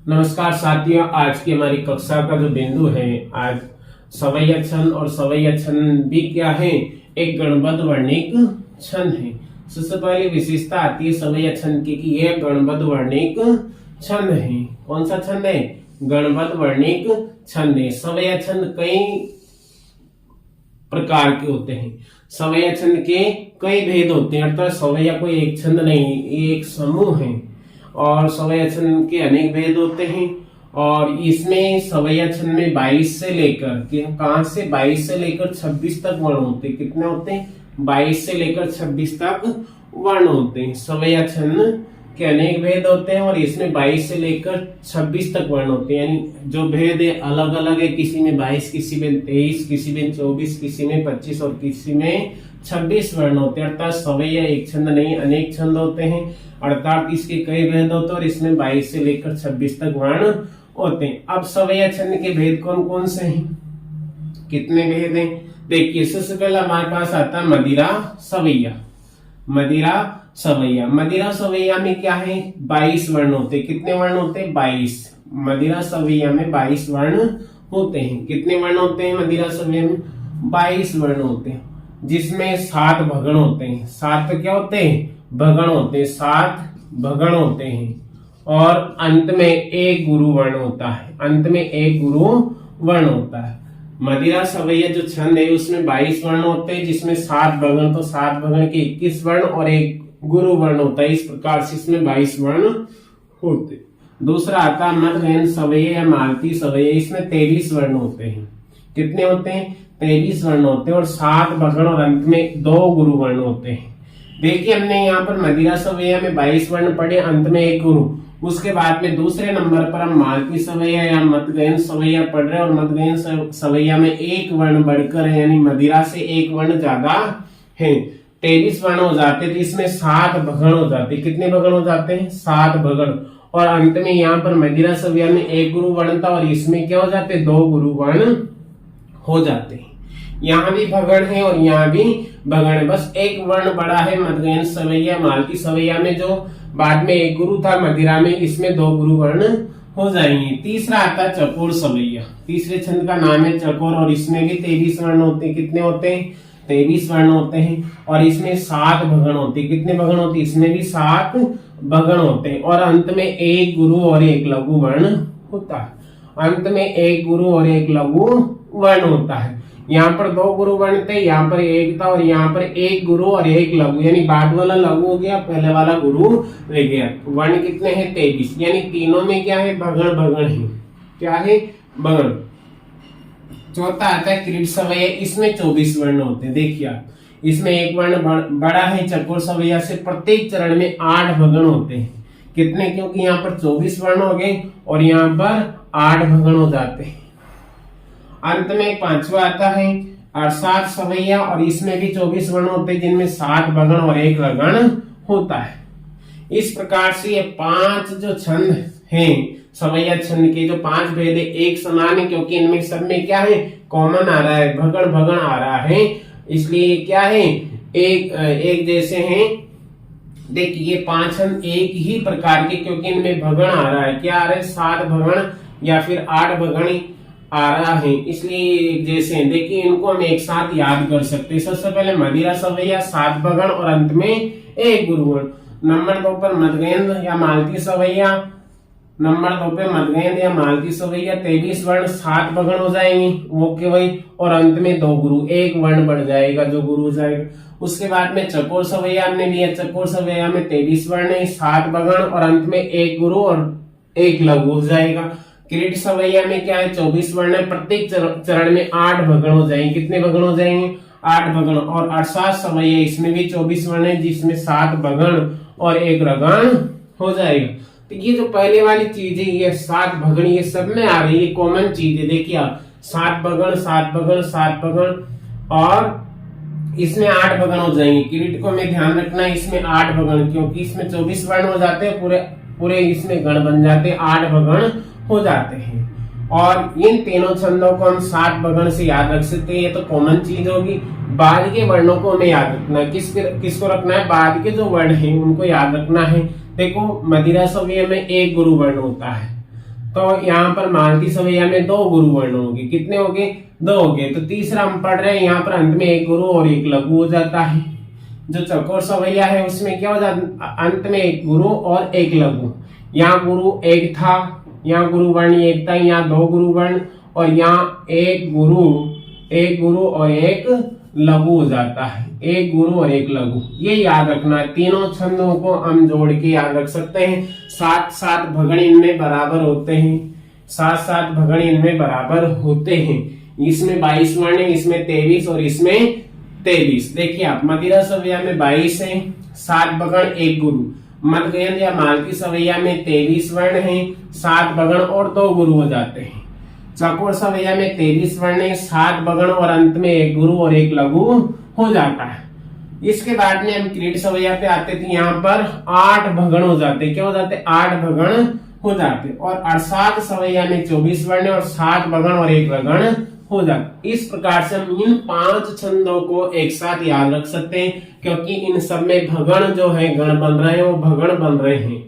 नमस्कार साथियों, आज की हमारी कक्षा का जो बिंदु है, आज सवैया छंद और सवैया छंद भी क्या है, एक गणबद्ध वर्णिक छंद है। सबसे पहले विशेषता आती है सवैया छंद की कि यह गणबद्ध वर्णिक छंद है। कौन सा छंद है? गणबद्ध वर्णिक छंद है। सवैया छंद कई प्रकार के होते हैं। सवैया छंद के कई भेद होते हैं, अर्थात सवैया कोई एक छंद नहीं, ये एक समूह है और सवैया छंद के अनेक भेद होते हैं। और इसमें सवैया छंद में 22 से लेकर कहां से 22 से लेकर 26 तक वर्ण होते हैं। कितने होते हैं? 22 से लेकर 26 तक वर्ण होते हैं। सवैया छंद के अनेक भेद होते हैं और इसमें 22 से लेकर 26 तक वर्ण होते हैं। यानी जो भेद है अलग अलग है, किसी में 22, किसी में 23, किसी में 24, किसी में 25 और किसी में 26 वर्ण होते हैं। अर्थात सवैया एक छंद नहीं, अनेक छंद होते हैं, अर्थात इसके कई भेद होते हैं और इसमें 22 से लेकर 26 तक वर्ण होते हैं। अब सवैया छंद के भेद कौन कौन से हैं? कितने भेद हैं? देखिए, सबसे पहले हमारे पास आता है मदिरा सवैया। मदिरा सवैया, मदिरा सवैया में क्या है? 22 वर्ण होते हैं। कितने वर्ण होते हैं? 22। मदिरा सवैया में 22 वर्ण होते हैं। कितने वर्ण होते हैं मदिरा सवैया में? 22 वर्ण होते हैं, जिसमें 7 भगण होते हैं। 7 क्या होते हैं? भगण होते हैं। 7 भगण होते हैं और अंत में एक गुरु वर्ण होता है। अंत में एक गुरु वर्ण होता है। मदिरा सवैया जो छंद है उसमें 22 वर्ण होते हैं, जिसमें 7 भगण, तो 7 भगण के 21 वर्ण और एक गुरु वर्ण होता है। इस प्रकार से इसमें 22 वर्ण होते। दूसरा आता है मध्यगयन सवैया या मालती सवैया। इसमें 23 वर्ण होते हैं। कितने होते हैं? 23 वर्ण होते हैं और 7 भगण और अंत में 2 गुरु वर्ण होते हैं। देखिए, हमने यहाँ पर मदिरा सवैया में 22 वर्ण पढ़े, अंत में एक गुरु। उसके बाद में दूसरे नंबर पर हम मालती सवैया या मध्यगयन सवैया पढ़ रहे हैं और मध्यगयन सवैया में एक वर्ण बढ़कर है, यानी मदिरा से एक वर्ण ज्यादा है। 23 वर्ण हो जाते हैं, तो इसमें 7 भगण हो जाते हैं। कितने भगण हो जाते हैं? 7 भगण। और अंत में यहाँ पर मदिरा सवैया में एक गुरु वर्ण था और इसमें क्या हो जाते हैं? 2 गुरु वर्ण हो जाते हैं। यहाँ भी भगण है और यहाँ भी भगण है, बस एक वर्ण बड़ा है मध्यगयन सवैया मालती सवैया में, जो बाद में एक गुरु था मदिरा में, इसमें 2 गुरु वर्ण हो जाएंगे। तीसरा आता है चकोर सवैया। तीसरे छंद का नाम है चकोर और इसमें भी 23 वर्ण होते हैं। कितने होते हैं? 23 वर्ण होते हैं और इसमें 7 भगण होते हैं। कितने भगण होते हैं? इसमें भी 7 भगण होते हैं और अंत में एक गुरु और एक लघु वर्ण होता है। अंत में एक गुरु और एक लघु वर्ण होता है। यहाँ पर 2 गुरु वर्ण थे, यहाँ पर एक था और यहाँ पर एक गुरु और एक लघु, यानी बाद वाला लघु हो गया, पहले वाला गुरु रह गया। वर्ण कितने हैं? 23, यानी तीनों में क्या है? भगण भगण है। क्या है? भगण। चौथा आता है क्रीड सवैया। इसमें 24 वर्ण होते हैं। देखिए आप, इसमें एक वर्ण बड़ा है चकोर सवैया से। प्रत्येक चरण में 8 भगण होते हैं। कितने? क्योंकि यहाँ पर 24 वर्ण हो गए और यहाँ पर 8 भगण हो जाते हैं। अंत में 5वां आता है अरसात सवैया और इसमें भी 24 वर्ण होते हैं, जिनमें 7 भगण और एक लगण होता है। इस प्रकार से ये 5 जो छंद हैं सवैया छंद के, जो 5 भेद है, एक समान है, क्योंकि इनमें सब में क्या है? कॉमन आ रहा है, भगण भगण आ रहा है, इसलिए क्या है? एक जैसे हैं। देखिए, ये 5 छंद एक ही प्रकार के, क्योंकि इनमें भगण आ रहा है। क्या आ रहा है? 7 भगण या फिर 8 भगण आ रहा है, इसलिए जैसे देखिए इनको हम एक साथ याद कर सकते हैं। सबसे पहले मदिरा सवैया 7 भगण और अंत में एक गुरु वर्ण। नंबर 2 पर मध्यगयन या मालती सवैया। नंबर 2 पे मध्यगयन या मालती सवैया 23 वर्ण, 7 भगण हो जाएंगे, वो के वही, और अंत में 2 गुरु, एक वर्ण बढ़ जाएगा जो गुरु हो जाएगा। उसके बाद में चकोर सवैया हमने लिया। चकोर सवैया में 23 वर्ण है, 7 भगण और अंत में एक गुरु और एक लघु हो जाएगा। क्रीड सवैया में क्या है? 24 वर्ण है, प्रत्येक चरण में 8 भगण हो जाएंगे। कितने भगण हो जाएंगे? 8 भगण। और अरसात सवैया, इसमें भी 24 वर्ण है, जिसमें 7 भगण और एक लगण हो जाएगा। तो ये जो पहले वाली चीज है, ये 7 भगण, ये सब में आ रही है, ये कॉमन चीज है। देखिए आप, 7 भगण 7 भगण 7 भगण और इसमें 8 भगण हो जाएंगे। क्रीड को हमें ध्यान रखना है, इसमें 8 भगण, क्योंकि इसमें 24 वर्ण हो जाते हैं, पूरे इसमें गण बन जाते हैं, 8 भगण हो जाते हैं। और इन तीनों छंदों को हम 7 भगण से याद रख सकते हैं, ये तो कॉमन चीज होगी। बाद के वर्णों को हमें याद रखना है। किसको रखना है? बाद के जो वर्ण हैं उनको याद रखना है। देखो, मदिरा सवैया में एक गुरु वर्ण होता है, तो यहाँ पर मालती सवैया में 2 गुरु वर्ण होंगे। कितने हो गए? 2 हो गए। तो तीसरा हम पढ़ रहे हैं, यहाँ पर अंत में एक गुरु और एक लघु हो जाता है। जो चकोर सवैया है उसमें क्या हो जाता, अंत में एक गुरु और एक लघु। यहाँ गुरु एक था, यहाँ गुरु वर्ण एक था, यहाँ 2 गुरु वर्ण और यहाँ एक गुरु और एक लघु हो जाता है। एक गुरु और एक लघु, ये याद रखना है। तीनों छंदों को हम जोड़ के याद रख सकते हैं। 7-7 भगण इनमें बराबर होते हैं। 7-7 भगण इनमें बराबर होते हैं। इसमें 22 वर्ण है, इसमें 23 और इसमें 23। देखिए आप, मदिरा सवैया में 22 है, 7 भगण 1 गुरु। मध्यगयन या मालती सवैया में 23 वर्ण है, 7 भगण और 2 गुरु हो जाते हैं। चकोर सवैया में 23 वर्ण है, 7 भगण और अंत में एक गुरु और एक लघु हो जाता है। इसके बाद में हम किरीट सवैया पे आते थे। यहाँ पर 8 भगण हो जाते। क्या हो जाते? 8 भगण हो जाते। और अड़सात सवैया में 24 वर्ण और 7 भगण और एक रगण हो जाते। इस प्रकार से हम इन 5 छंदों को एक साथ याद रख सकते हैं, क्योंकि इन सब में भगण जो है गण बन रहे हैं, वो भगण बन रहे हैं।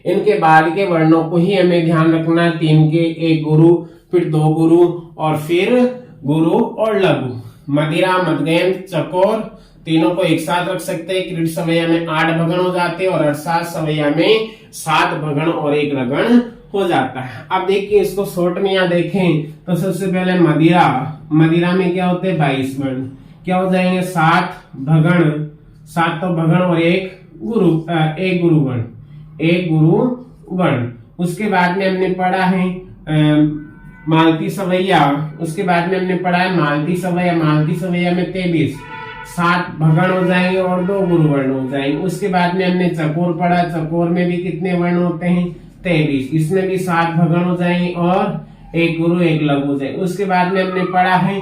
इनके बाद के वर्णों को ही हमें ध्यान रखना है। 3 के एक गुरु, फिर 2 गुरु और फिर गुरु और लघु। मदिरा, मध्यगयन, चकोर तीनों को एक साथ रख सकते हैं। किरीट सवैया में 8 भगण हो जाते हैं और अड़सात सवैया में 7 भगण और एक रगण हो जाता है। अब देखिए इसको शॉर्ट में यहाँ देखें तो सबसे पहले मदिरा में क्या होते हैं? 22 वर्ण। क्या हो जाएंगे? 7 भगण, 7 तो भगण और एक गुरु वर्ण, एक गुरु वर्ण। उसके बाद में हमने पढ़ा है मालती सवैया। उसके बाद में हमने पढ़ा है मालती सवैया में 23, 7 भगण हो जाएंगे और 2 गुरु वर्ण हो जाएंगे। उसके बाद में हमने चकोर पढ़ा। चकोर में भी कितने वर्ण होते हैं? 23। इसमें भी 7 भगण हो जाएंगे और एक गुरु एक लघु हो जाएंगे। उसके बाद में हमने पढ़ा है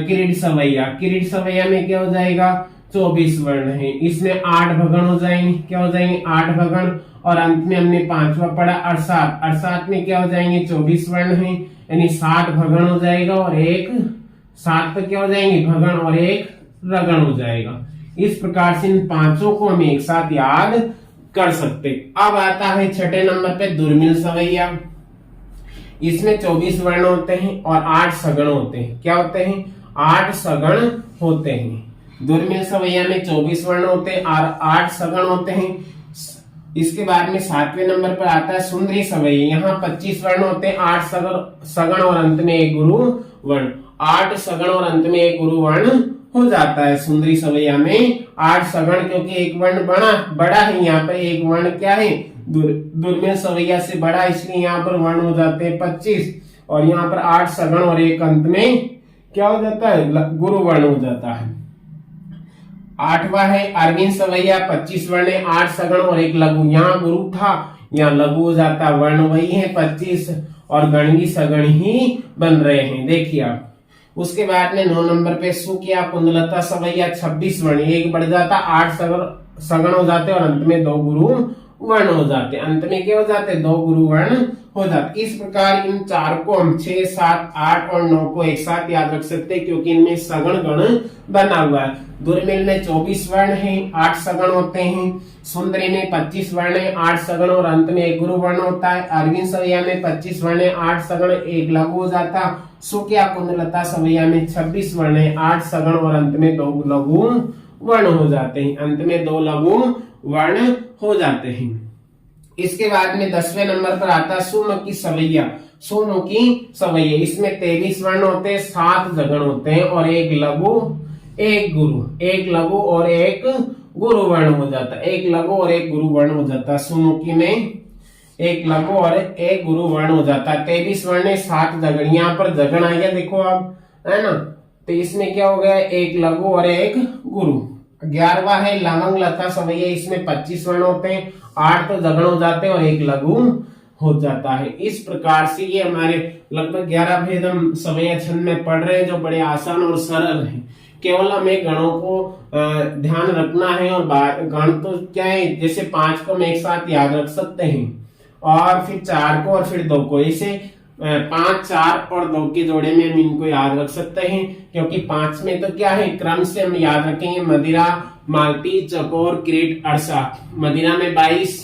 किरीट सवैया में क्या हो जाएगा? 24 वर्ण है। इसमें 8 भगण हो जाएंगे। क्या हो जाएंगे? 8 भगण। और अंत में हमने 5वां पढ़ा अड़सात में क्या हो जाएंगे? 24 वर्ण है, यानी 7 भगण हो जाएगा और एक 7 पे क्या हो जाएंगे? भगण और एक रगण हो जाएगा। इस प्रकार से इन 5 को हम एक साथ याद कर सकते। अब आता है 6ठे नंबर पे दुर्मिल सवैया। इसमें 24 वर्ण होते हैं और 8 सगण होते हैं। क्या होते हैं? 8 सगण होते हैं। दुर्मिल सवैया में 24 वर्ण होते हैं और 8 सगण होते हैं। इसके बाद में 7वें नंबर पर आता है सुंदरी सवैया। यहाँ 25 वर्ण होते हैं, 8 सगण और अंत में एक गुरु वर्ण। 8 सगण और अंत में एक गुरु वर्ण हो जाता है सुंदरी सवैया में। 8 सगण, क्योंकि एक वर्ण बड़ा है, यहाँ पर एक वर्ण क्या है? दुर्मिल सवैया से बड़ा, इसलिए यहाँ पर वर्ण हो जाते हैं 25 और यहाँ पर 8 सगण और एक अंत में क्या हो जाता है? गुरु वर्ण हो जाता है। 8वां है अरविंद सवैया। 25 वर्ण है, 8 सगण और एक लघु। यहाँ गुरु था, यहाँ लघु हो जाता। वर्ण वही है 25 और गणगी सगण ही बन रहे हैं। देखिए आप, उसके बाद में 9 नंबर पे सुकिया कुंदलता सवैया। 26 वर्ण, एक बढ़ जाता, 8 सगण हो जाते और अंत में 2 गुरु वर्ण हो जाते। अंत में क्या हो जाते? 2 गुरु वर्ण हो जाते। इस प्रकार इन 4 को हम 6, 7, 8 और 9 को एक साथ याद रख सकते हैं, क्योंकि इनमें सगण गण बना हुआ है। दुर्मिल में 24 वर्ण है, 8 सगण होते हैं। सुंदरी में 25 वर्ण है, 8 सगण और अंत में एक गुरु वर्ण होता है। अरविंद सवैया में 25 वर्ण है, 8 सगण एक लघु हो जाता। सुकिया कुंदलता सवैया में 26 वर्ण है, 8 सगण और अंत में 2 लघु वर्ण हो जाते हैं। अंत में 2 लघु वर्ण हो जाते हैं। इसके बाद में 10वें नंबर पर आता है सुमुखी सवैया। इसमें 23 वर्ण होते हैं, 7 जगण होते हैं और एक लघु एक लघु और एक गुरु वर्ण हो जाता है। एक लघु और एक गुरु वर्ण हो जाता है। सुमुखी में एक लघु और एक गुरु वर्ण हो जाता है। 23 वर्ण है, 7 जगण। यहाँ पर जगण आ गया, देखो आप, है ना? तो इसमें क्या हो गया? एक लघु और एक गुरु। 11वां है लवंग लता सवैया। इसमें 25 वर्ण होते हैं, 8 तो जगण हो जाते हैं और एक लघु हो जाता है। इस प्रकार से ये हमारे लगभग 11 भेद हम सवैया छंद में पढ़ रहे हैं, जो बड़े आसान और सरल हैं। केवल हमें गणों को ध्यान रखना है। और गण तो क्या है, जैसे 5 को हम एक साथ याद रख सकते हैं और फिर 4 को और फिर 2 को। इसे 5, 4 और 2 के जोड़े में हम इनको याद रख सकते हैं, क्योंकि 5 में तो क्या है, क्रम से हम याद रखेंगे। मदिरा, मालती, चकोर, किरीट, अड़सात। मदिरा में 22,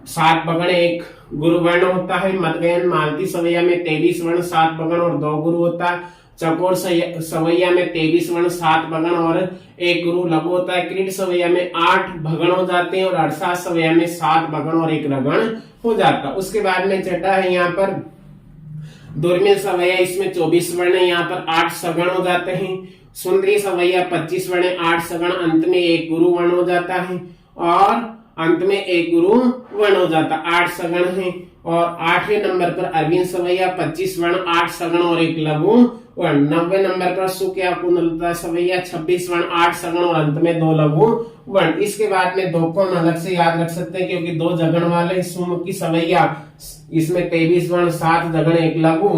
7 भगण एक गुरु वर्ण होता है। मध्यगयन मालती सवैया में 23 वर्ण 7 भगण और 2 गुरु होता है। चकोर सवैया में 23 वर्ण 7 भगण और 1 गुरु लघु होता है। क्रीट सवैया में 8 भगण हो जाते हैं और अर्थात सवैया में 7 भगण और 1 रगण हो जाता है। उसके बाद में छठा है यहाँ पर दुर्मिल सवैया, इसमें 24 वर्ण है, यहाँ पर 8 सगण हो जाते हैं। सुंदरी सवैया 25 वर्ण 8 सगण, अंत में 1 गुरु वर्ण हो जाता है और अंत में 1 गुरु वर्ण हो जाता है, 8 सगण है। और 8वें नंबर पर अरविंद सवैया 25 वर्ण 8 सगण और 1 लघु वर्ण। 90 नंबर पर सुक्या कुंडलता सवैया 26 वर्ण 8 सगण और अंत में 2 लघु वर्ण। इसके बाद में 2 को हम अलग से याद रख सकते हैं क्योंकि 2 जगण वाले सुमुखी सवैया, इसमें 23 वर्ण 7 जगण 1 लघु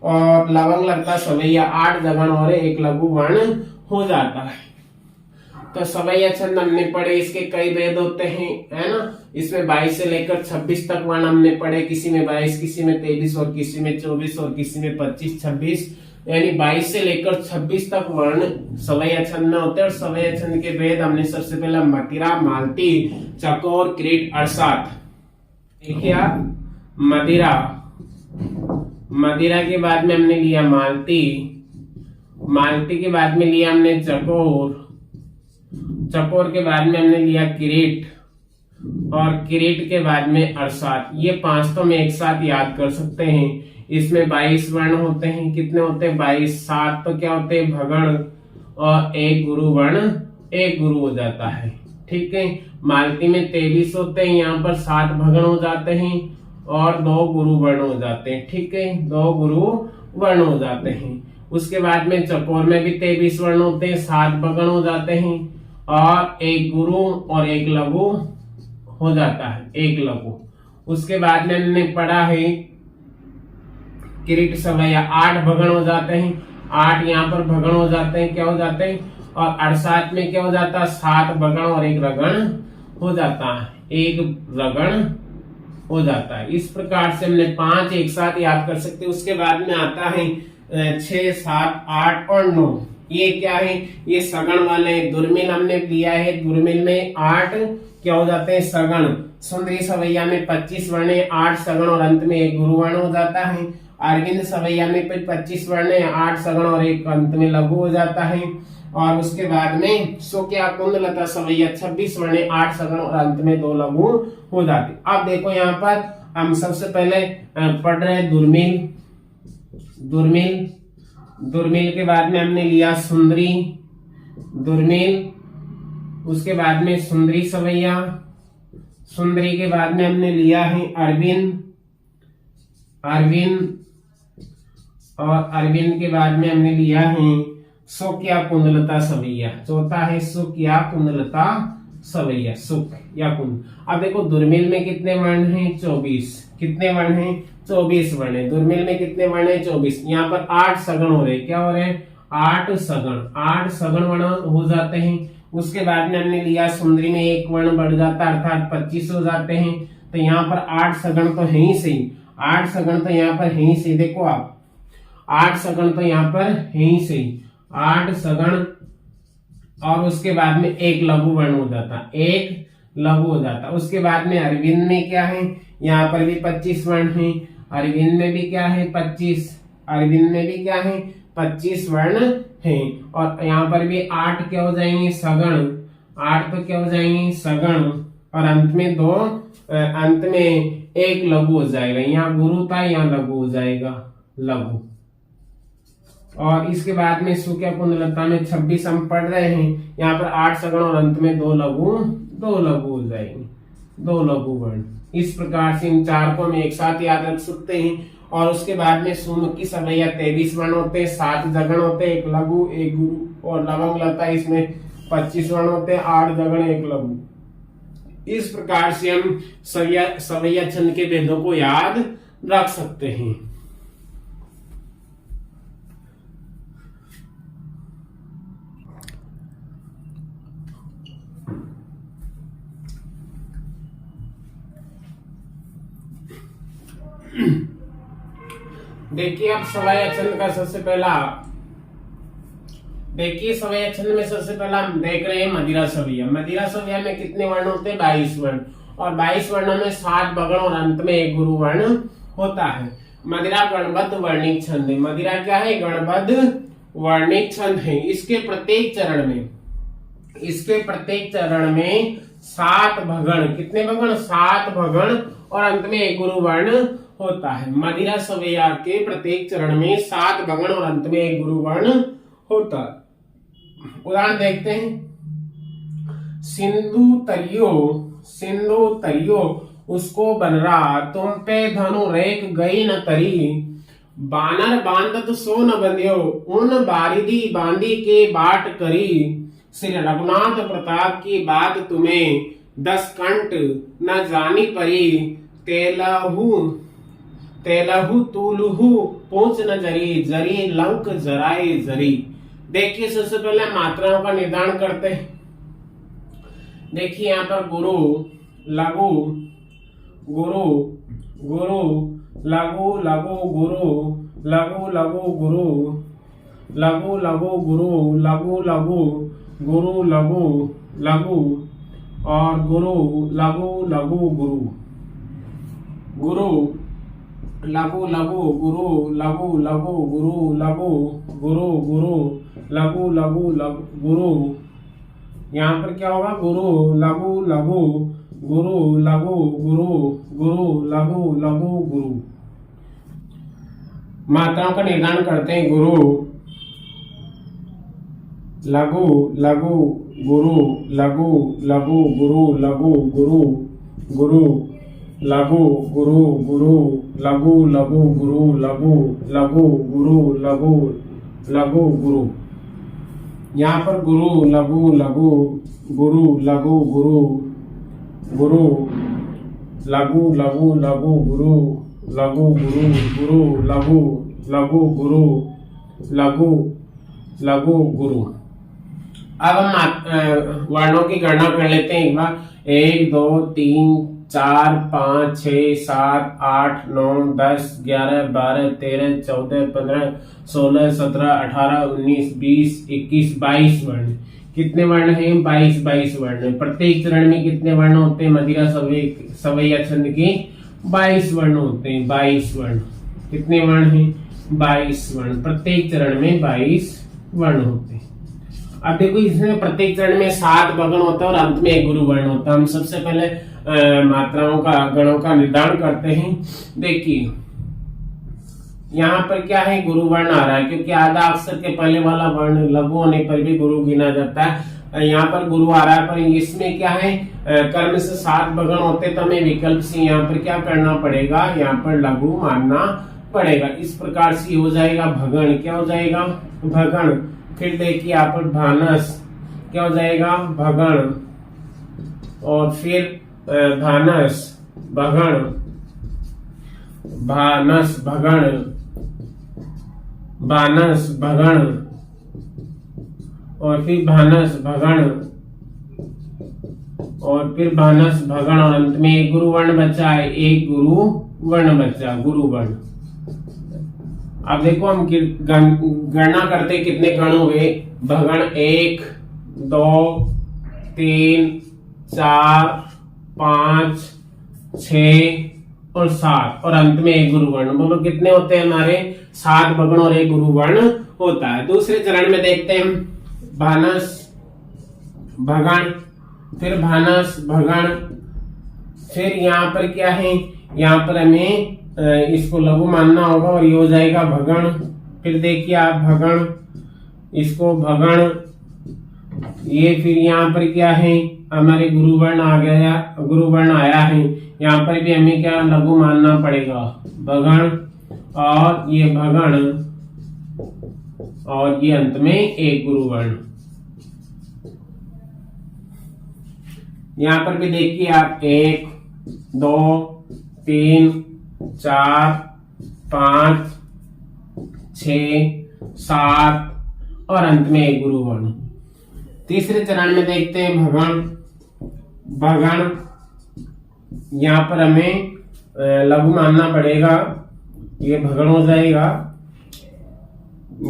और लवंग लगता सवैया 8 जगण और 1 लघु वर्ण हो जाता है। तो सवैया छंद हमने पढ़े, इसके कई भेद होते हैं, है ना। इसमें 22 से लेकर 26 तक वर्ण हमने पढ़े, किसी में 22, किसी में 23 और किसी में 24 और किसी में 25 26, यानी 22 से लेकर 26 तक वर्ण सवैया छंद में होते हैं। और सवैया छंद के भेद हमने सबसे पहला मदिरा, मालती, चकोर, क्रीट, अरसात। देखिए आप, मदिरा के बाद में हमने लिया मालती, मालती के बाद में लिया हमने चकोर, चकोर के बाद में हमने लिया किरीट और किरीट के बाद में अरसात। ये 5 तो हम एक साथ याद कर सकते हैं। इसमें 22 वर्ण होते हैं, कितने होते हैं 22, 7 तो क्या होते हैं भगण और 1 गुरु वर्ण, 1 गुरु हो जाता है, ठीक है। मालती में 23 होते हैं, यहाँ पर 7 भगण हो जाते हैं और 2 गुरु वर्ण हो जाते हैं, ठीक है, 2 गुरु वर्ण हो जाते हैं। उसके बाद में चकोर में भी 23 वर्ण होते हैं, 7 भगण हो जाते हैं और 1 गुरु और 1 लघु हो जाता है, 1 लघु। उसके बाद में हमने पढ़ा है किरीट सवैया 8 भगण हो जाते हैं, 8 यहाँ पर भगण हो जाते हैं, क्या हो जाते हैं। और अरसात में क्या हो जाता है 7 भगण और 1 रगण हो जाता है, 1 रगण हो जाता है। इस प्रकार से हमने 5 एक साथ याद कर सकते हैं। उसके बाद में आता है 6 7 8 और 9, ये क्या है, ये सगण वाले। दुर्मिल हमने लिया है, दुर्मिल में 8 क्या हो जाते हैं सगण। सुंदरी सवैया में 25 वर्ण 8 सगण और अंत में 1 गुरु वर्ण हो जाता है। अरविंद सवैया में 25 वर्ण 8 सगण और 1 अंत में लघु हो जाता है। और उसके बाद में सुक्या कुंडलता सवैया 26 वर्ण 8 सगण और अंत में 2 लघु हो जाते। अब देखो यहाँ पर हम सबसे पहले पढ़ रहे हैं दुर्मिल, दुर्मिल, दुर्मिल के बाद में हमने लिया सुंदरी, दुर्मिल, उसके बाद में सुंदरी सवैया, सुंदरी के बाद में हमने लिया है अरविंद, अरविंद, और अरविंद के बाद में हमने लिया है सुख या कुंडलता सवैया। चौथा है सुख या कुंडलता सवैया, सुख या कुंड। अब देखो दुर्मिल में कितने वर्ण हैं 24, कितने वर्ण हैं 24 वर्ण है। दुर्मिल में कितने वर्ण है 24, यहाँ पर 8 सगण हो रहे, क्या हो रहे हैं 8 सगण, 8 सगण वर्ण हो जाते हैं। उसके बाद में हमने लिया सुंदरी में 1 वर्ण बढ़ जाता है अर्थात 25 हो जाते हैं। तो यहाँ पर 8 सगण तो है ही सही, 8 सगण तो यहाँ पर है ही सही। देखो आप 8 सगण तो यहाँ पर है ही सही, 8 सगण। और उसके बाद में 1 लघु वर्ण हो जाता, 1 लघु हो जाता। उसके बाद में अरविंद में क्या है, यहाँ पर भी 25 वर्ण है, अरविंद में भी क्या है 25, अरविंद में भी क्या है 25 वर्ण है। और यहाँ पर भी 8 क्या हो जाएंगे सगण, 8 तो क्या हो जाएंगे सगण। और अंत में 2, अंत में 1 लघु हो जाएगा, यहाँ गुरु था यहाँ लघु हो जाएगा, लघु। और इसके बाद में सुक्या कुंडलता में 26 हम पढ़ रहे हैं, यहाँ पर 8 सगण और अंत में 2 लघु हो जाएंगे, 2 लघु वर्ण। इस प्रकार से इन 4 को हम एक साथ याद रख सकते हैं। और उसके बाद में सुमुखी सवैया 23 वर्ण होते हैं, 7 जगण होते हैं, 1 लघु 1 गुरु। और लवंग लता इसमें 25 वर्ण होते हैं, 8 जगण 1 लघु। इस प्रकार से हम सवैया छंद के भेदों को याद रख सकते हैं। देखिए अब सवैया छंद का सबसे पहला, देखिए सवैया छंद में सबसे पहला हम देख रहे हैं मदिरा सवैया। मदिरा सवैया में कितने वर्ण होते हैं 22 वर्ण। और 22 वर्णों में 7 भगण और अंत में एक गुरु वर्ण होता है। मदिरा गणबद्ध वर्णिक छंद है। मदिरा क्या है? गणबद्ध वर्णिक छंद है। इसके प्रत्येक चरण में 7 भगण, कितने भगण? 7 भगण और अंत में एक गुरु वर्ण होता है। मदिरा सवैया के प्रत्येक चरण में 7 भगण और अंत में एक गुरु वर्ण होता है। उदाहरण देखते हैं। सिंधु तरियो उसको बनरा, तुम पे धनु रेख गई न तरी, बानर बांधत सो न बंध्यो, उन बारिदी बांदी के बाट करी, श्री रघुनाथ प्रताप की बात तुम्हें, 10 कंठ न जानी परी, तेलहु तूलहु पूछ न जरी, जरी लंक जराए जरी। देखिए सबसे पहले मात्राओं का निर्धारण करते हैं। देखिए यहाँ पर गुरु, लघु, गुरु, गुरु, लघु, लघु, गुरु, लघु, लघु, गुरु, लघु, लघु, गुरु, लघु, लघु, गुरु, लघु, लघु और गुरु, लघु, लघु, गुरु, गुरु, लघु, लघु, गुरु, लघु, लघु, गुरु, लघु, गुरु, गुरु, लघु, लघु, गुरु। यहाँ पर क्या होगा? गुरु, लघु, लघु, गुरु, लघु, गुरु, गुरु, लघु, लघु, गुरु। मात्राओं का निर्धारण करते हैं। गुरु, लघु, लघु, गुरु, लघु, लघु, गुरु, लघु, गुरु, गुरु, लघु, गुरु, गुरु, लघु, लघु, गुरु, लघु, लघु, गुरु, लघु, लघु, गुरु। यहाँ पर गुरु, लघु, लघु, गुरु, लघु, गुरु, गुरु, लघु, लघु, लघु, गुरु, लघु, गुरु, गुरु, लघु, लघु, गुरु, लघु, लघु, गुरु। अब हम वर्णों की गणना कर लेते हैं एक बार। 1 2 3 4 5 6 7 8 9 10 11 12 13 14 15 16 17 18 19 20 21 22 वर्ण। कितने वर्ण हैं? 22 वर्ण। प्रत्येक चरण में कितने वर्ण होते हैं? मदिरा सवैया छंद के 22 वर्ण होते हैं। 22 वर्ण। कितने वर्ण हैं? 22 वर्ण। प्रत्येक चरण में 22 वर्ण होते हैं। अब देखो इसमें प्रत्येक चरण में 7 भगण होता है और अंत में एक गुरु वर्ण होता है। हम सबसे पहले मात्राओं का, गणों का निर्धारण करते हैं। देखिए यहाँ पर क्या है? गुरु वर्ण आ रहा है, क्योंकि आधा अक्षर के पहले वाला वर्ण लघु होने पर भी गुरु गिना जाता है। यहाँ पर गुरु आ रहा है, पर इसमें क्या है? कर्म से 7 भगण होते तो हमें विकल्प से यहाँ पर क्या करना पड़ेगा? यहाँ पर लघु मानना पड़ेगा। इस प्रकार से हो जाएगा भगण। क्या हो जाएगा? भगण। फिर देखिए यहाँ पर भानस, क्या हो जाएगा? भगण। और फिर भानस, भगण, भानस, भगण, भानस, भगण और फिर भानस, भगण और फिर भानस, भगण और अंत में एक गुरु वर्ण बचा है। एक गुरु वर्ण बचा, गुरु वर्ण। अब देखो हम गणना करते कितने गण हुए। भगण 1 2 3 4 5 6 और 7 और अंत में एक गुरु वर्ण। बोलो कितने होते हैं हमारे? 7 भगण और एक गुरु वर्ण होता है। दूसरे चरण में देखते हैं भानस, भगण, फिर भानस, भगण, फिर यहाँ पर क्या है? यहाँ पर हमें इसको लघु मानना होगा और ये हो जाएगा भगण। फिर देखिए आप भगण, इसको भगण, ये फिर यहाँ पर क्या है? हमारे गुरु वर्ण आ गया, गुरु वर्ण आया है। यहाँ पर भी हमें क्या लघु मानना पड़ेगा? भगण और ये भगण और ये अंत में एक गुरु वर्ण। यहाँ पर भी देखिए आप 1 2 3 4 5 6 7 और अंत में एक गुरु वर्ण। तीसरे चरण में देखते हैं भगण। भगण यहाँ पर हमें लघु मानना पड़ेगा, ये भगण हो जाएगा।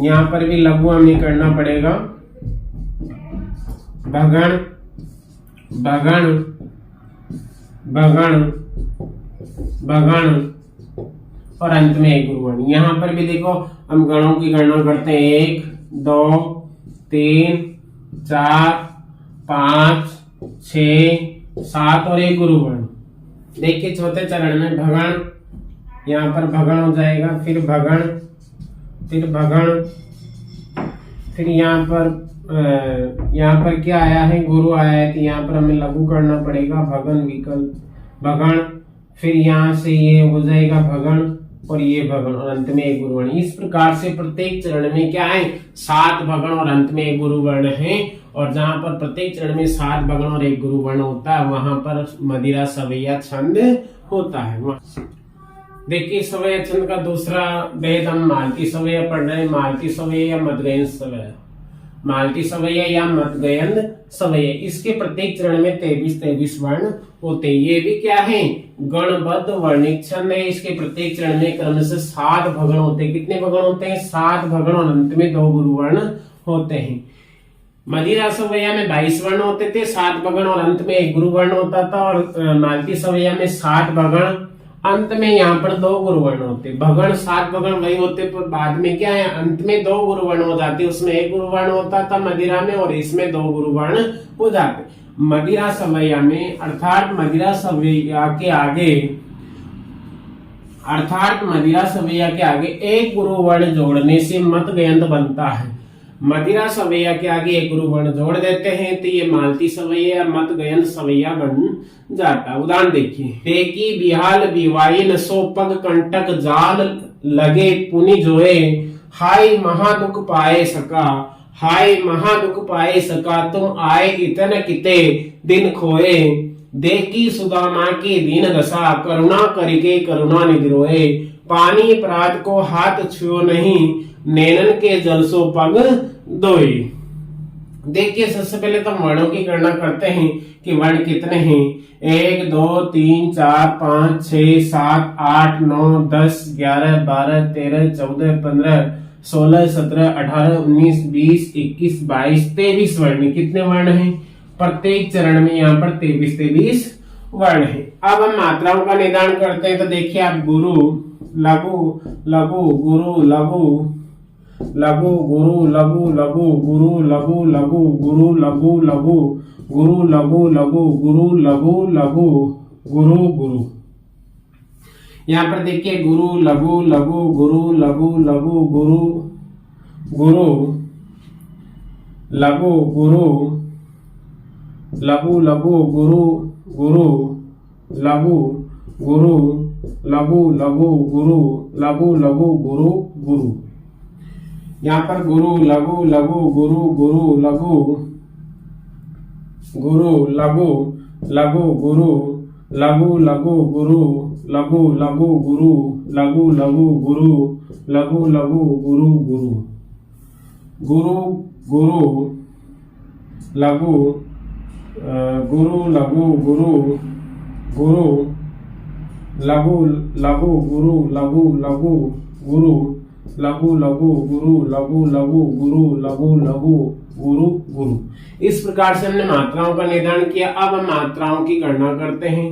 यहाँ पर भी लघु हमें करना पड़ेगा। भगण, भगण भगण, भगण और अंत में एक गुरुवर्ण। यहाँ पर भी देखो हम गणों की गणना करते हैं 1 2 3 4 5 6 7 और एक गुरुवर्ण। देखिए चौथे चरण में भगण, यहाँ पर भगण हो जाएगा, फिर भगण, फिर भगण, फिर यहाँ पर क्या आया है, गुरु आया है, तो यहाँ पर हमें लघु करना पड़ेगा, भगन विकल्प भगण, फिर यहाँ से ये हो जाएगा भगण और ये भगण और अंत में एक गुरुवर्ण। इस प्रकार से प्रत्येक चरण में क्या है, 7 भगण और अंत में एक गुरुवर्ण है। और जहां पर प्रत्येक चरण में 7 भगण और एक गुरुवर्ण होता है वहां पर मदिरा सवैया छंद होता है। देखिए सवैया छंद का दूसरा भेद हम मालती सवैया पढ़ रहे हैं। मालती सवैया या मदगयन सवैया, मालती सवैया या मदगयन सवैया, इसके प्रत्येक चरण में 23 वर्ण होते हैं। ये भी क्या है, गणबद्ध वर्णिक छंद है। इसके प्रत्येक चरण में क्रम से 7 भगण होते हैं। कितने भगण होते हैं, 7 भगण और अंत में 2 गुरुवर्ण होते हैं। मदिरा सवैया में 22 वर्ण होते थे, 7 भगण और अंत में एक गुरुवर्ण होता था। और मालती सवैया में 7 भगण, अंत में यहाँ पर 2 गुरुवर्ण होते। भगण 7 भगण वही होते, पर बाद में क्या है, अंत में 2 गुरुवर्ण हो जाते। उसमें एक गुरुवर्ण होता था मदिरा में और इसमें 2 गुरुवर्ण हो जाते। मदिरा सवैया में अर्थात मदिरा सवैया के आगे एक गुरुवर्ण जोड़ने से मतगयंत बनता है। मदिरा सवैया के आगे एक गुरुवर्ण जोड़ देते हैं तो ये मालती सवैया मतगयन सवैया बन जाता है। उदाहरण देखिए, बेकी बिहाल बिवाइन सो पग कंटक जाल लगे पुनि जोए, हाय महादुख पाए सका, हाय महादुख पाए सका, तुम आए इतन किते दिन खोए, देखी सुदामा की दीन दशा, करुणा करके करुणा निद्रोए, पानी अपराध को हाथ छुओ नहीं, नैनन के जल सो पग दोई। देखिए सबसे पहले तो वर्णों की गणना करते हैं कि वर्ण कितने हैं। 1 2 3 4 5 6 7 8 9 10 11 12 13 14 15 16 17 18 19 20 21 22 23 वर्ण। कितने वर्ण हैं, प्रत्येक चरण में यहाँ पर 23 वर्ण है। अब हम मात्राओं का निदान करते हैं तो देखिए आप गुरु लघु लघु गुरु लघु लघु गुरु लघु लघु गुरु लघु लघु गुरु लघु लघु गुरु लघु लघु गुरु लघु लघु गुरु गुरु। यहाँ पर देखिए गुरु लघु लघु गुरु लघु लघु गुरु गुरु लघु गुरु लघु लघु गुरु गुरु लघु गुरु लघु लघु गुरु लघु लघु गुरु गुरु। यहाँ पर गुरु लघु लघु गुरु गुरु लघु गुरु लघु लघु गुरु लघु लघु गुरु लघु लघु गुरु लघु लघु गुरु लघु लघु गुरु गुरु गुरु गुरु लघु गुरु लघु गुरु गुरु लघु लघु गुरु लघु लघु गुरु लघु लघु गुरु लघु लघु गुरु लघु लघु गुरु गुरु। इस प्रकार से हमने मात्राओं का निर्धारण किया। अब हम मात्राओं की गणना करते हैं,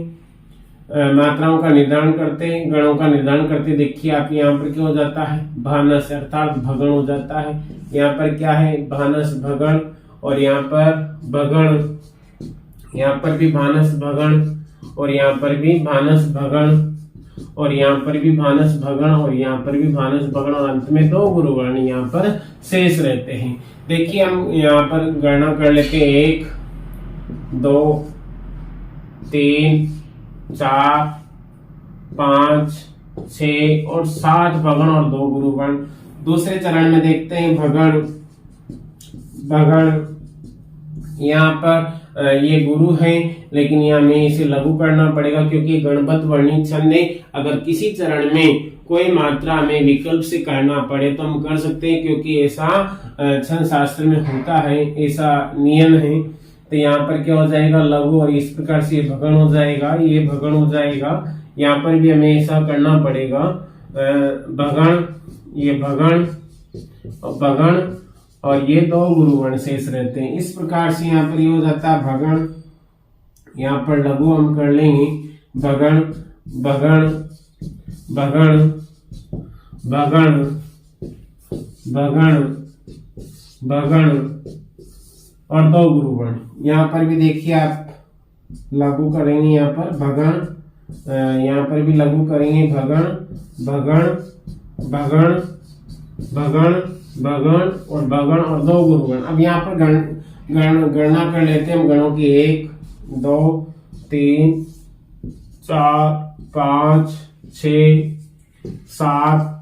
मात्राओं का निर्धारण करते हैं, गणों का निर्धारण करते। देखिए आप यहाँ पर क्या हो जाता है, भानस अर्थात भगण हो जाता है। यहाँ पर क्या है, भानस भगण, और यहाँ पर भगण, यहाँ पर भी भानस भगण, और यहाँ पर भी भानस भगण, और यहाँ पर भी भानस भगण, और यहाँ पर भी भानस भगण, और अंत में 2 गुरुवर्ण यहाँ पर शेष रहते हैं। देखिए हम यहाँ पर गणना कर लेते हैं 1 2 3 4 5 6 और 7 भगण और 2 गुरुवर्ण। दूसरे चरण में देखते हैं भगण भगण, यहाँ पर ये गुरु है लेकिन यहाँ हमें इसे लघु करना पड़ेगा क्योंकि गणबद्ध वर्णित छंद है। अगर किसी चरण में कोई मात्रा हमें विकल्प से करना पड़े तो हम कर सकते हैं, क्योंकि ऐसा छंद शास्त्र में होता है, ऐसा नियम है। तो यहाँ पर क्या हो जाएगा, लघु, और इस प्रकार से भगण हो जाएगा, ये भगण हो जाएगा। यहाँ पर भी हमें ऐसा करना पड़ेगा, भगण, ये भगण और भगण, और ये 2 गुरुवर्ण शेष रहते हैं। इस प्रकार से यहाँ पर ये हो जाता है भगण यहाँ पर लघु हम कर लेंगे भगण, भगण, भगण, भगण, भगण, भगण और 2 गुरुवर्ण। यहाँ पर भी देखिए आप लघु करेंगे, यहाँ पर भगण, यहाँ पर भी लघु करेंगे भगण, भगण, भगण, भगण, भगण और भगण और 2 गुरुवर्ण। अब यहाँ पर गणना कर लेते हैं हम गणों की 1, 2, 3, 4, 5, 6, 7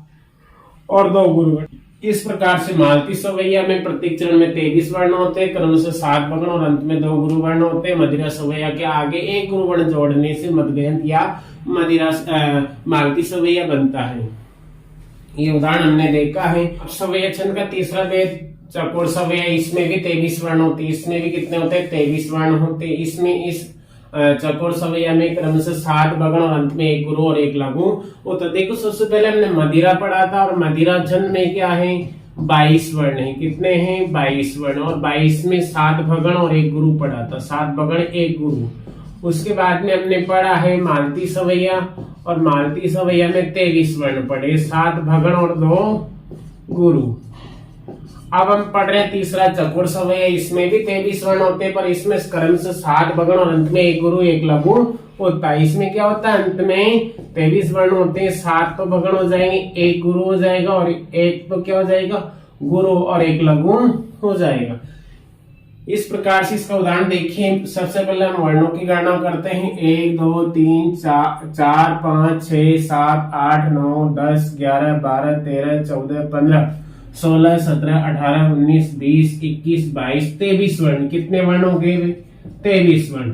और 2 गुरुवर्ण। इस प्रकार से मालती सवैया में प्रत्येक चरण में 23 वर्ण होते हैं, क्रम से 7 भगण और अंत में 2 गुरुवर्ण होते हैं। मदिरा सवैया के आगे 1 गुरुवर्ण जोड़ने से मध्यगयंत या मदिरा मालती सवैया बनता है। ये उदाहरण हमने देखा है। सवैया छंद का तीसरा भेद चकोर सवैया, इसमें भी 23 वर्ण होते हैं। इसमें भी कितने होते हैं? 23 वर्ण होते हैं। इसमें इस चकोर सवैया में क्रम से 7 भगण और अंत में 1 गुरु और 1 लघु। वो तो देखो सबसे पहले हमने मदिरा पढ़ा था और मदिरा छंद में क्या है? 22 वर्ण है। कितने हैं? 22 वर्ण। और 22 में 7 भगण और 1 गुरु पढ़ा था। 7 भगण 1 गुरु। उसके बाद में हमने पढ़ा है मालती सवैया और मालती सवैया में 23 वर्ण पढ़े, 7 भगण और 2 गुरु। अब हम पढ़ रहे हैं तीसरा चकोर सवैया। इसमें भी 23 वर्ण होते हैं, पर इसमें क्रम से 7 भगण और अंत में 1 गुरु 1 लघु होता है। इसमें क्या होता है? अंत में 23 वर्ण होते हैं, 7 तो भगण हो जाएंगे, 1 गुरु हो जाएगा और 1 तो क्या हो जाएगा? गुरु और 1 लघु हो जाएगा। इस प्रकार से इसका उदाहरण देखिए। सबसे पहले हम वर्णों की गणना करते हैं। 1, 2, 3, 4, 5, 6, 7, 8, 9, 10, 11, 12, 13, 14, 15, 16, 17, 18, 19, 20, 21, 22, 23 वर्ण। कितने वर्ण हो गए? 23 वर्ण।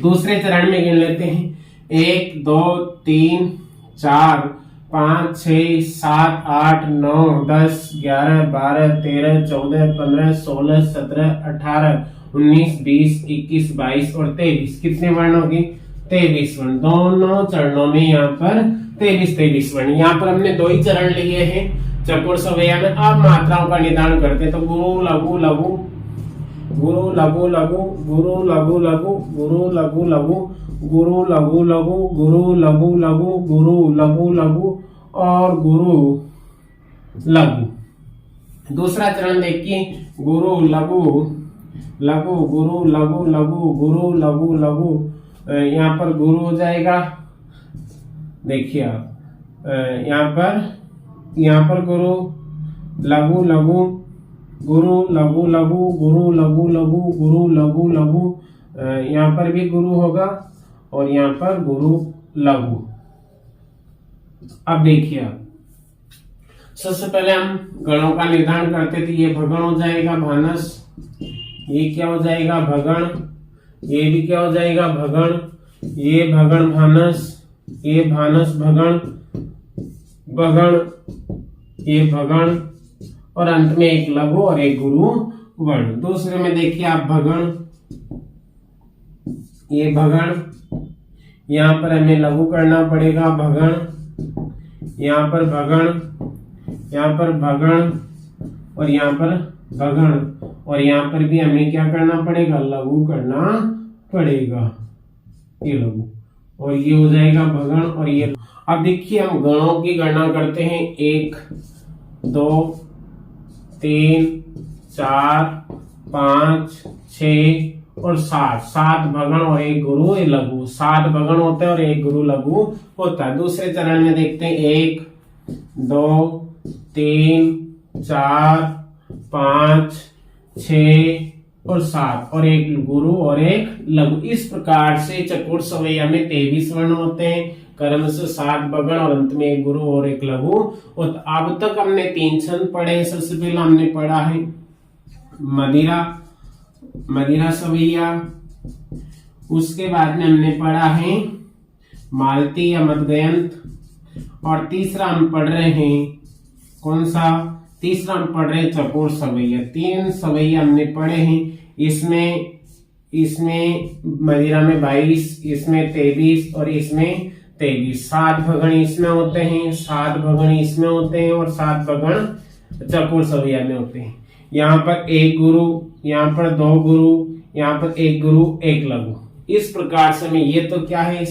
दूसरे चरण में गिन लेते हैं। 1, 2, 3, 4, 5, 6, 7, 8, 9, 10, 11, 12, 13, 14, 15, 16, 17, 18, 19, 20, 21, 22 और 23। कितने वर्ण हो गए? 23 वर्ण। दोनों चरणों में यहाँ पर 23 वर्ण। यहाँ पर हमने 2 ही चरण लिए हैं चकोर सवैया में। अब मात्राओं का निदान करते हैं। तो गुरु लघु लघु, गुरु लघु लघु, गुरु लघु लघु, गुरु लघु लघु, गुरु लघु लघु, गुरु लघु लघु, गुरु लघु लघु और गुरु लघु। दूसरा चरण देखिए। गुरु लघु लघु, गुरु लघु लघु, गुरु लघु लघु। यहाँ पर गुरु हो जाएगा। देखिए आप यहाँ पर गुरु लघु लघु, गुरु लघु लघु, गुरु लघु लघु, गुरु लघु लघु। यहाँ पर भी गुरु होगा और यहाँ पर गुरु लघु। अब देखिए आप, सबसे पहले हम गणों का निर्धारण करते थे। ये भगण हो जाएगा भानस, ये क्या हो जाएगा? भगण। ये भी क्या हो जाएगा? भगण। ये भगण भानस, ये भानस भगण, भगण, ये भगण और अंत में 1 लघु और 1 गुरु वर्ण। दूसरे में देखिए आप भगण, ये भगण। यहाँ पर हमें लघु करना पड़ेगा भगण, यहाँ पर भगण, यहाँ पर भगण और यहाँ पर भगण। और यहाँ पर भी हमें क्या करना पड़ेगा? लघु करना पड़ेगा, ये लघु। और ये हो जाएगा भगण और ये। अब देखिए हम गणों की गणना करते हैं। 1, 2, 3, 4, 5, 6 और 7 भगण और 1 गुरु 1 लघु। 7 भगण होते हैं और 1 गुरु लघु होता है। दूसरे चरण में देखते हैं। 1, 2, 3, 4, 5, 6 और 7 और 1 गुरु और 1 लघु। इस प्रकार से चकोर सवैया में 23 वर्ण होते हैं, क्रम से 7 भगण और अंत में 1 गुरु और 1 लघु। और अब तक हमने 3 छंद पढ़े। सबसे पहले हमने पढ़ा है मदिरा सवैया। उसके बाद में हमने पढ़ा है मालती या मध्यगयंत। और तीसरा हम पढ़ रहे हैं कौन सा? तीसरा हम पढ़ रहे हैं चकोर सवैया। 3 सवैया हमने पढ़े हैं। इसमें मदिरा में 22, इसमें 23 और इसमें 23। 7 भगण इसमें होते हैं, 7 भगण इसमें होते हैं और 7 भगण चकोर सवैया में होते हैं। यहाँ पर 1 गुरु, यहाँ पर 2 गुरु, यहाँ पर 1 गुरु 1 लघु। इस प्रकार से हमें ये तो क्या है,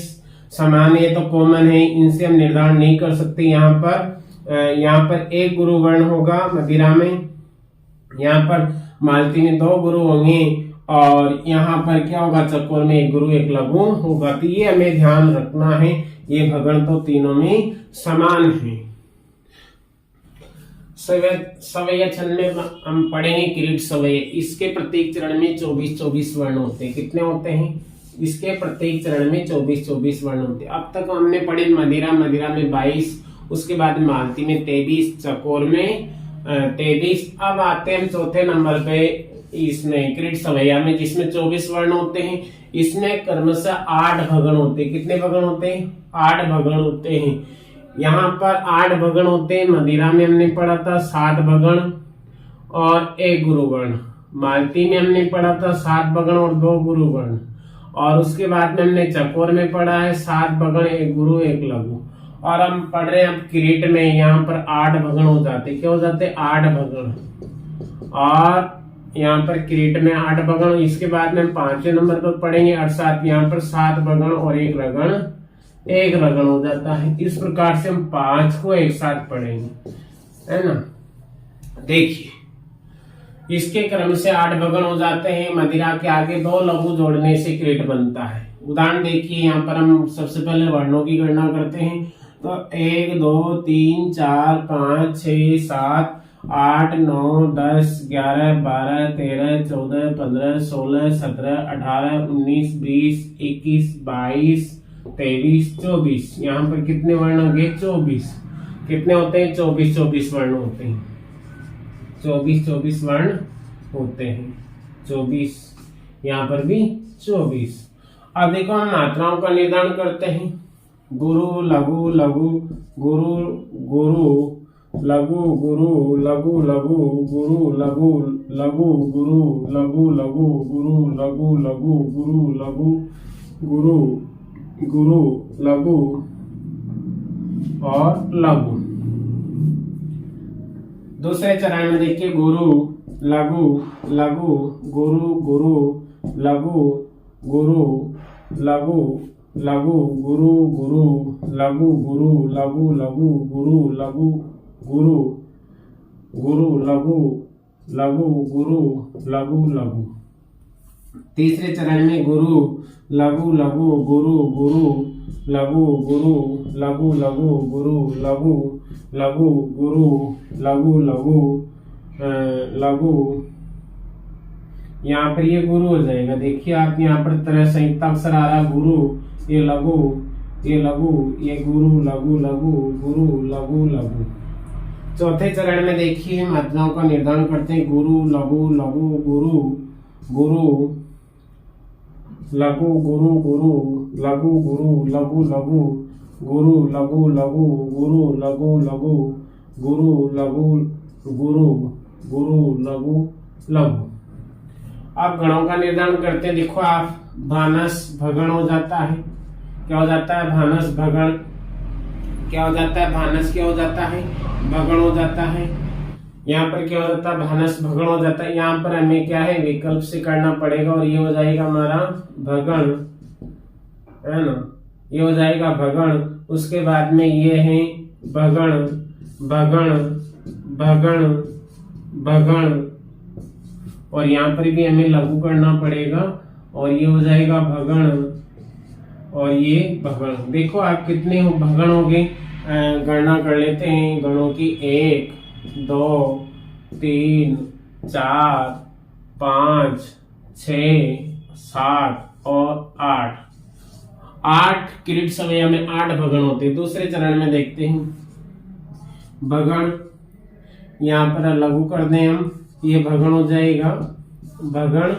समान है, तो कॉमन है, इनसे हम निर्धारण नहीं कर सकते। यहाँ पर एक गुरु वर्ण होगा मदिरा में, यहाँ पर मालती में 2 गुरु होंगे, और यहाँ पर क्या होगा, चकोर में 1 गुरु 1 लघु होगा। तो ये हमें ध्यान रखना है, ये भगण तो तीनों में समान है। सवय छंद में हम पढ़ेंगे किरीट सवय। इसके प्रत्येक चरण में 24-24 वर्ण होते हैं। कितने होते हैं? इसके प्रत्येक चरण में 24-24 वर्ण होते हैं। अब तक हमने पढ़े मदिरा में 22, उसके बाद मालती में 23, चकोर में 23। अब आते हैं हम चौथे नंबर पे, इसमें किरीट सवैया में, जिसमें 24 वर्ण होते हैं। इसमें क्रमशः 8 भगण होते हैं। कितने भगण होते हैं? 8 भगण होते हैं। यहाँ पर 8 भगण होते हैं। मदिरा में हमने पढ़ा था 7 भगण और 1 गुरु वर्ण। मालती में हमने पढ़ा था 7 भगण और 2 गुरु वर्ण। और उसके बाद में हमने चकोर में पढ़ा है 7 भगण 1 गुरु 1 लघु। और हम पढ़ रहे हैं अब किरीट में, यहाँ पर 8 भगण हो जाते। क्या हो जाते? 8 भगण। और यहाँ पर किरीट में 8 भगण। इसके बाद में हम 5वें नंबर पर पढ़ेंगे, अर्थात यहाँ पर 7 भगण और 1 रगण, 1 रगण हो जाता है। इस प्रकार से हम 5 को एक साथ पढ़ेंगे, है ना। देखिए, इसके क्रम से 8 भगण हो जाते हैं। मदिरा के आगे 2 लघु जोड़ने से किरीट बनता है। उदाहरण देखिए, यहाँ पर हम सबसे पहले वर्णों की गणना करते हैं। तो 1 2 3 4 5 6 7 8 9 10 11 12 13 14 15 16 17 18 19 20 21 22 23 24। यहाँ पर कितने वर्ण होंगे? 24। कितने होते हैं? 24 वर्ण होते हैं। 24 वर्ण होते हैं। 24 यहाँ पर भी 24। अब देखो, हम मात्राओं का निर्धारण करते हैं। गुरु लघु लघु, गुरु गुरु लघु गुरु लघु लघु, गुरु लघु लघु गुरु लघु लघु, गुरु लघु लघु गुरु लघु गुरु गुरु लघु और लघु। दूसरे चरण में देखिए, गुरु लघु लघु, गुरु गुरु लघु गुरु लघु लघु, गुरु गुरु लघु गुरु लघु लघु, गुरु लघु गुरु गुरु लघु लघु, गुरु लघु लघु। तीसरे चरण में गुरु लघु लघु, गुरु गुरु लघु गुरु लघु लघु, गुरु लघु लघु गुरु लघु लघु लघु। यहाँ पर ये गुरु हो जाएगा। देखिए आप, यहाँ पर तरह संयुक्त अक्षर आ रहा, गुरु, ये लघु, ये लघु, ये गुरु लघु लघु, गुरु लघु लघु। चौथे चरण में देखिए, मात्राओं का निर्धारण करते हैं। गुरु लघु लघु, गुरु गुरु लघु गुरु गुरु लघु गुरु लघु लघु, गुरु लघु लघु, गुरु लघु लघु, गुरु लघु गुरु गुरु लघु लघु। अब गणों का निर्धारण करते हैं। देखो आप, भानस भगण हो जाता है। क्या हो जाता है? भानस भगण। क्या हो जाता है? भानस क्या हो जाता है? भगण हो जाता है। यहाँ पर क्या हो जाता है? भानस भगण हो जाता है। यहाँ पर हमें क्या है, विकल्प से करना पड़ेगा, और ये हो जाएगा हमारा भगण, है ना। ये हो जाएगा भगण। उसके बाद में ये है भगण भगण भगण भगण, और यहाँ पर भी हमें लघु करना पड़ेगा, और ये हो जाएगा भगण, और ये भगण। देखो आप, कितने भगण हो गए, गणना कर लेते हैं गणों की। 1 2 3 4 5 6 7 और 8। 8 किरीट सवैया में 8 भगण होते हैं। दूसरे चरण में देखते हैं भगण। यहाँ पर लघु कर दें हम, ये भगण हो जाएगा भगण।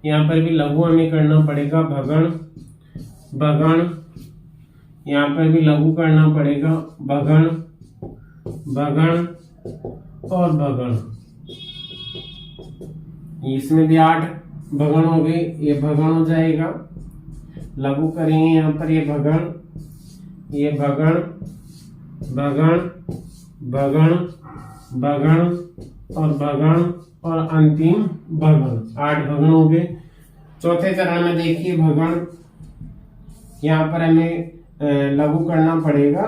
यहाँ पर भी लघु हमें करना पड़ेगा, भगण भगण। यहाँ पर भी लघु करना पड़ेगा, भगण भगण और भगण। इसमें भी 8 भगण हो गए, ये भगण हो जाएगा। लघु करेंगे यहाँ पर, ये भगण, ये भगण भगण भगण भगण और भगण और अंतिम भगण। 8 भगण हो गए। चौथे चरण में देखिए भगण, यहाँ पर हमें लघु करना पड़ेगा।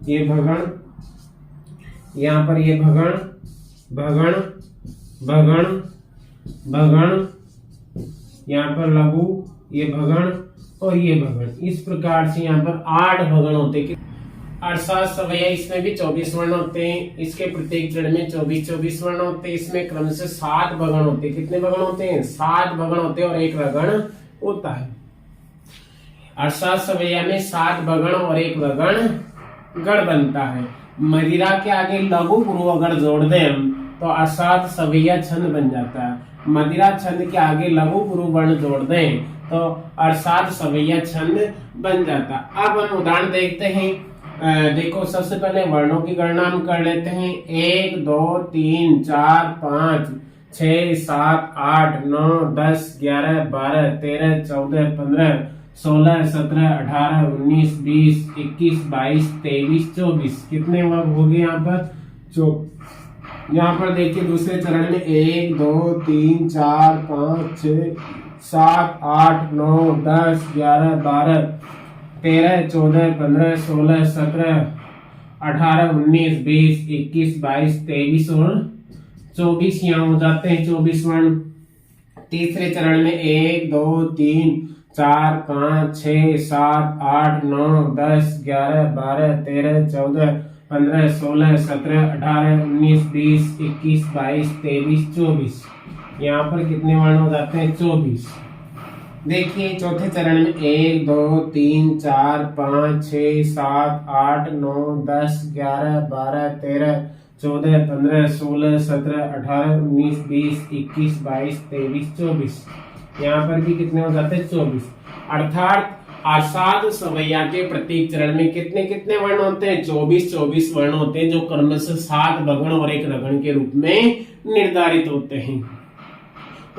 ये भगण, यहाँ पर ये भगण, भगण, भगण, भगण, यहाँ पर लघु, ये भगण और ये भगण। इस प्रकार से यहाँ पर 8 भगण होते हैं। अर्थात सवैया इसमें भी 24 वर्ण होते हैं। इसके प्रत्येक चरण में 24 वर्ण होते हैं। इसमें क्रम से 7 भगण होते हैं। कितने भगण होते हैं? 7 भगण होते हैं और एक रगण होता है। अर्थात सवैया में 7 भगण और एक रगण गण बनता है। मदिरा के आगे लघु गुरु अगर जोड़ दें हम तो अर्थात सवैया छंद बन जाता है। मदिरा छंद के आगे लघु गुरु वर्ण जोड़ दें तो अर्थात सवैया छंद बन जाता। अब हम उदाहरण देखते हैं। देखो सबसे पहले वर्णों की गणना हम कर लेते हैं। 1 2 3 4 5 6 7 8 9 10 11 12 13 14 15 16 17 18 19 20 21 22 23 24। कितने वर्ग हो गए यहाँ पर? यहाँ पर देखिए दूसरे चरण में 1 2 3 4 5 6 7 8 9 10 11 12 13 14 15 16 17 18 19 20 21 22 23 और 24 यहाँ हो जाते हैं 24 वर्ण। तीसरे चरण में 1 2 3 4 5 6 7 8 9 10 11 12 13 14 15 16 17 18 19 20 21 22 23 24। यहाँ पर कितने वर्ण हो जाते हैं? 24। देखिए चौथे चरण में 1 2 3 4 5 6 7 8 9 10 11 12 13 14 15 16 17 18 19 20 21 22 23 24। यहाँ पर भी कितने हो जाते हैं? 24। अर्थात आसाद सवैया के प्रत्येक चरण में कितने कितने वर्ण होते हैं? 24 वर्ण होते हैं, जो क्रम से 7 भगण और एक रगण के रूप में निर्धारित होते हैं।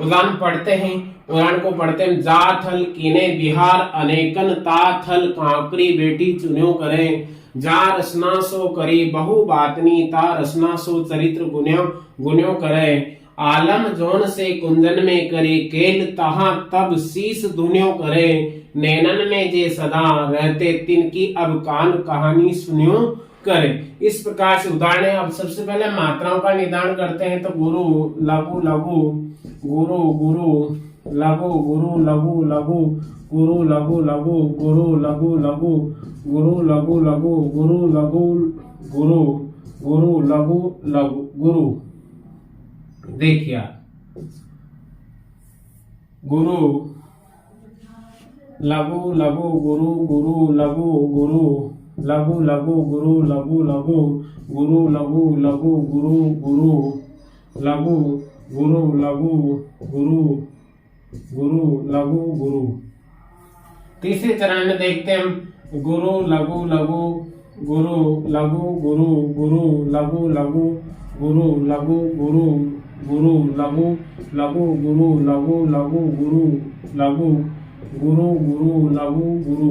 उदाहरण पढ़ते हैं। उदाहरण को पढ़ते हैं। जा थल कीने बिहार अनेकन ता थल कांकरी बेटी चुन्यो करे। जा रसना सो करी बहु बातनी ता रसना सो चरित्र गुन्यो करे। आलम जोन से कुंदन में करे केल तहा तब शीस दुन्यो करे। नैनन में जे सदा रहते तिनकी अब कान कहानी सुनियो करे। इस प्रकार से उदाहरण है। अब सबसे पहले मात्राओं का निदान करते हैं। तो गुरु लघु लघु गुरु गुरु लघु गुरु लघु लघु गुरु लघु लघु गुरु लघु लघु गुरु लघु लघु गुरु लघु गुरु गुरु लघु लघु गुरु। देखिए गुरु लघु लघु गुरु गुरु लघु गुरु लघु लघु गुरु लघु लघु गुरु लघु लघु गुरु गुरु लघु गुरु लघु गुरु गुरु लघु गुरु। तीसरे चरण में देखते हैं हम। गुरु लघु लघु गुरु लघु गुरु गुरु लघु लघु गुरु लघु गुरु गुरु लघु लघु गुरु लघु लघु गुरु लघु गुरु गुरु लघु गुरु।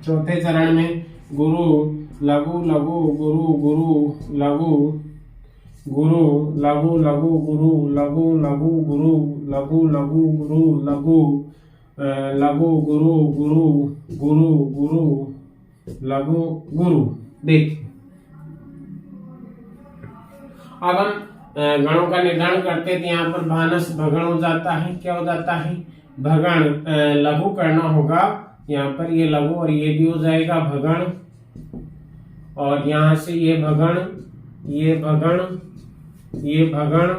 चौथे चरण में गुरु लघु लघु गुरु गुरु लघु गुरु लघु लघु गुरु लघु लघु गुरु लघु लघु गुरु लघु लघु गुरु गुरु गुरु गुरु लघु गुरु। देखिए अब हम गणों का निर्धारण करते हैं। यहाँ पर भानस भगण हो जाता है। क्या हो जाता है? भगण। लघु करना होगा। यहाँ पर ये लघु और ये भी हो जाएगा भगण। और यहाँ से ये भगण, ये भगण, ये भगण,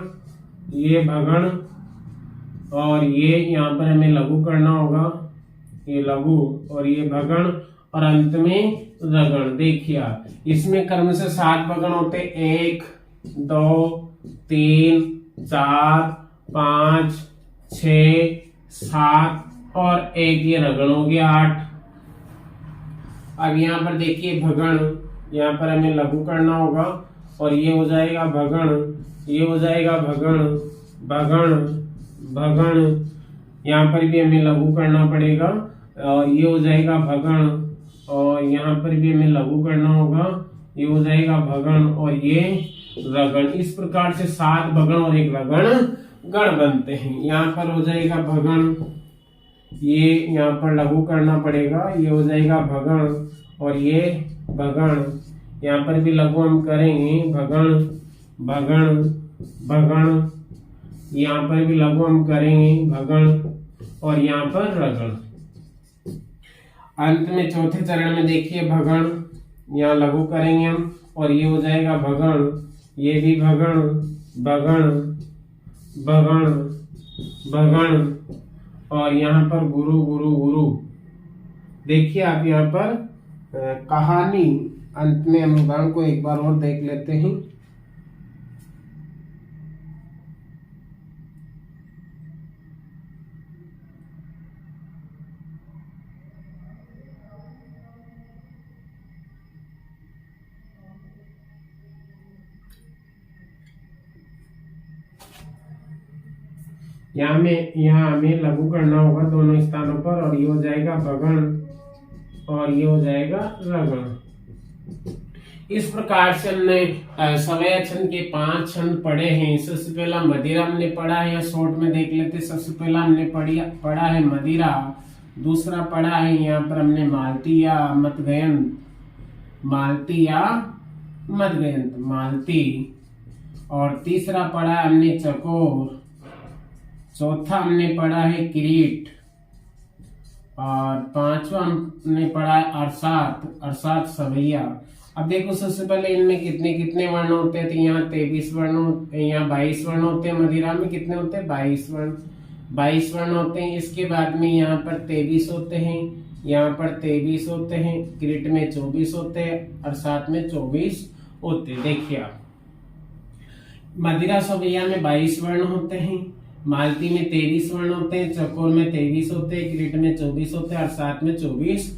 ये भगण और ये यहाँ पर हमें लघु करना होगा। ये लघु और ये भगण और अंत में रगण। देखिए इसमें क्रम से 7 भगण होते। 1 2 3 4 5 6 7 और एक ये रगण हो गया 8। अब यहाँ पर देखिए भगण, यहाँ पर हमें लघु करना होगा और ये हो जाएगा भगण, ये हो जाएगा भगण भगण भगण। यहाँ पर भी हमें लघु करना पड़ेगा और ये हो जाएगा भगण और यहाँ पर भी हमें लघु करना होगा। ये हो जाएगा भगण और ये रगण। इस प्रकार से 7 भगण और एक रगण गण बनते हैं। यहाँ पर हो जाएगा भगण, ये यहाँ पर लघु करना पड़ेगा, ये हो जाएगा भगण और ये भगण। यहाँ पर भी लघु हम करेंगे, भगण भगण भगण। यहाँ पर भी लघु हम करेंगे, भगण और यहाँ पर रगण। अंत में चौथे चरण में देखिए भगण, यहाँ लघु करेंगे हम और ये हो जाएगा भगण, ये भी भगण भगण भगण भगण और यहाँ पर गुरु गुरु गुरु। देखिए आप यहाँ पर कहानी अंत में हम उदाहरण को एक बार और देख लेते हैं। यहाँ हमें लघु करना होगा दोनों स्थानों पर और ये हो जाएगा भगण और ये हो जाएगा रगण। इस प्रकार से हमने सवय छंद के 5 छंद पढ़े हैं। सबसे पहला मदिरा हमने पढ़ा है, या शॉर्ट में देख लेते। सबसे पहला हमने पढ़ा है मदिरा, दूसरा पढ़ा है यहाँ पर हमने मालती या मदगयंत, मालती या मदगयंत मालती, और तीसरा पढ़ा हमने चकोर, चौथा हमने पढ़ा है किरीट, और पांचवा हमने पढ़ा है अरसात, अरसात सवैया। अब देखो सबसे पहले इनमें कितने कितने वर्ण होते हैं, तो यहाँ 23 वर्ण, यहाँ 22 वर्ण होते हैं। मदिरा में कितने होते हैं, 22 वर्ण होते हैं। इसके बाद में यहाँ पर 23 होते हैं, यहाँ पर 23 होते हैं, किरीट में 24 होते हैं, अरसात में 24 होते हैं। देखिए आप, मदिरा सवैया में 22 वर्ण होते हैं, मालती में 23 वर्ण होते हैं, चकोर में 23 होते हैं, किरीट में 24 होते हैं, अरसात में 24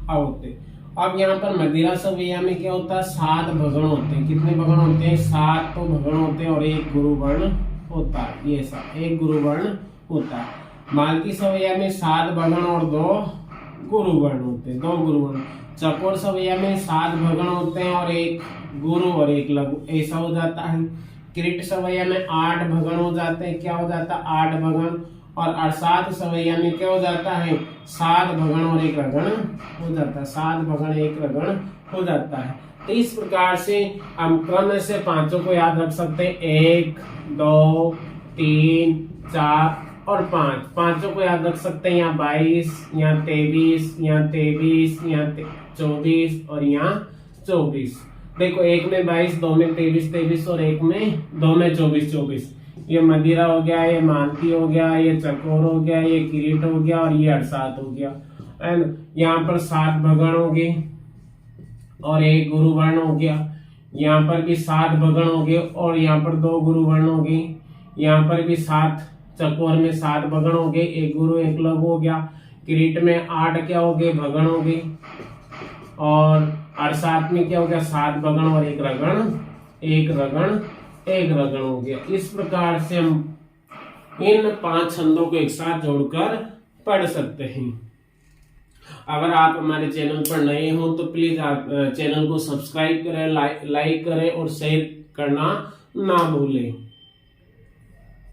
होते हैं। अब यहाँ पर मदिरा सवैया में क्या होता है, 7 भगण होते हैं। कितने भगण होते हैं, 7 तो भगण होते हैं और 1 गुरु वर्ण होता है। ये सब 1 गुरु वर्ण होता है। मालती सवैया में 7 भगण और 2 गुरु वर्ण होते हैं, 2 गुरु वर्ण। चकोर सवैया में 7 भगण होते हैं और 1 गुरु और 1 लघु, ऐसा हो जाता है। किरीट सवैया में 8 भगण हो जाते हैं, क्या हो जाता है, 8 भगण। और अरसात सवैया में क्या हो जाता है, 7 भगण और 1 रगण हो जाता है, 7 भगण 1 रगण हो जाता है। तो इस प्रकार से हम क्रम से पांचों को याद रख सकते हैं, 1 2 3 4 और 5, पांचों को याद रख सकते हैं। यहाँ 22, यहाँ 23, यहाँ 23, यहाँ 24 और यहाँ 24। देखो, एक में 22, 2 में 23 और एक में 2 में 24। ये मदिरा हो गया, ये मालती हो गया, ये चकोर हो गया, ये किरीट हो गया और ये अरसात हो गया। एंड यहाँ पर 7 भगण हो गए और 1 गुरु वर्ण हो गया। यहाँ पर भी 7 भगण हो गए और यहाँ पर 2 गुरु वर्ण हो गए। यहाँ पर भी 7, चकोर में 7 भगण हो गए, 1 गुरु 1 लघु हो गया। किरीट में 8 क्या हो गए, भगण हो गए। और अरसात में क्या हो गया, 7 भगण और 1 रगण, 1 रगण हो गया। इस प्रकार से हम इन 5 छंदों को एक साथ जोड़कर पढ़ सकते हैं। अगर आप हमारे चैनल पर नए हो तो प्लीज आप चैनल को सब्सक्राइब करें, लाइक करें और शेयर करना ना भूलें।